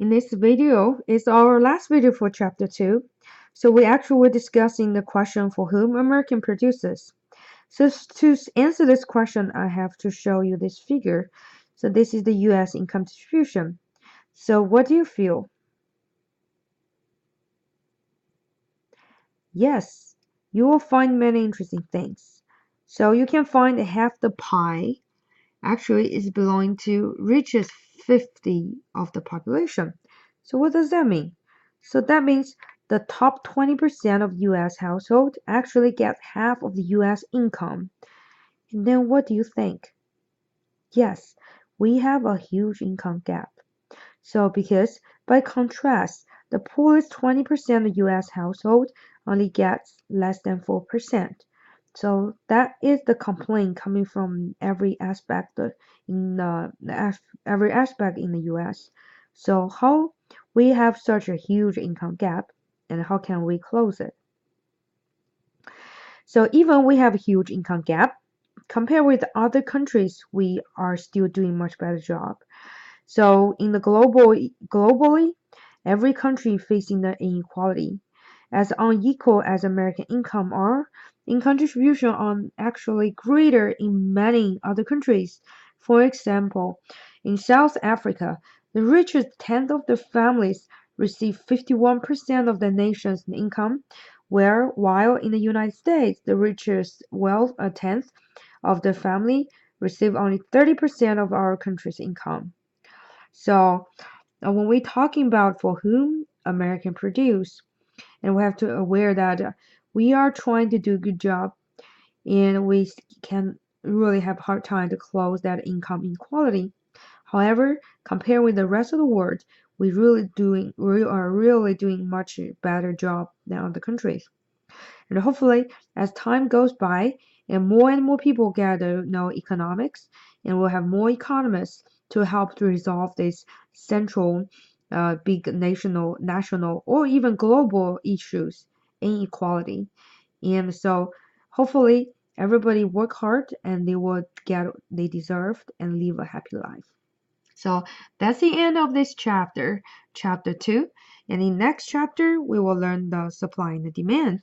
In this video is our last video for chapter 2. So we actually were discussing the question for whom American produces. So to answer this question, I have to show you this figure. So this is the US income distribution. So what do you feel? Yes, you will find many interesting things. So you can find that half the pie actually is belonging to richest 50 of the population. So what does that mean? So that means the top 20% of US household actually get half of the US income. And then what do you think? Yes, we have a huge income gap. So because by contrast, the poorest 20% of US household only gets less than 4%. So that is the complaint coming from every aspect in every aspect in the US. So how we have such a huge income gap and how can we close it? So even we have a huge income gap, compared with other countries, we are still doing much better job. So in the globally, every country facing the inequality. As unequal as American income are, income distribution are actually greater in many other countries. For example, in South Africa, the richest tenth of the families receive 51% of the nation's income, while in the United States, the richest a tenth of the family receive only 30% of our country's income. So when we're talking about for whom American produce, and we have to aware that we are trying to do a good job, and we can really have a hard time to close that income inequality. However, compared with the rest of the world, we are really doing much better job than other countries. And hopefully, as time goes by and more people get to know economics, and we'll have more economists to help to resolve these central, big national, or even global issues, inequality. And so, hopefully, everybody work hard and they will get what they deserved and live a happy life. So that's the end of this chapter, chapter 2. And in next chapter, we will learn the supply and the demand.